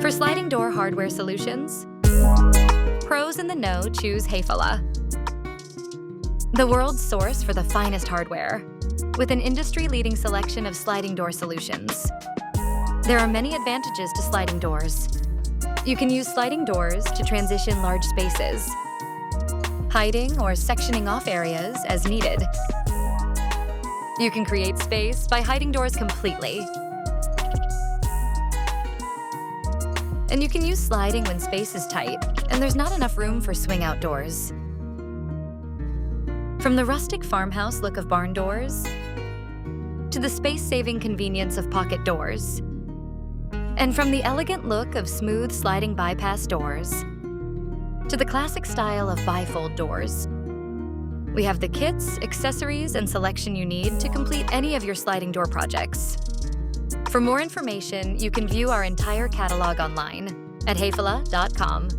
For sliding door hardware solutions, pros in the know choose Häfele, the world's source for the finest hardware, with an industry-leading selection of sliding door solutions. There are many advantages to sliding doors. You can use sliding doors to transition large spaces, hiding or sectioning off areas as needed. You can create space by hiding doors completely. And you can use sliding when space is tight and there's not enough room for swing outdoors. From the rustic farmhouse look of barn doors, to the space-saving convenience of pocket doors, and from the elegant look of smooth sliding bypass doors, to the classic style of bifold doors, we have the kits, accessories, and selection you need to complete any of your sliding door projects. For more information, you can view our entire catalog online at häfele.com.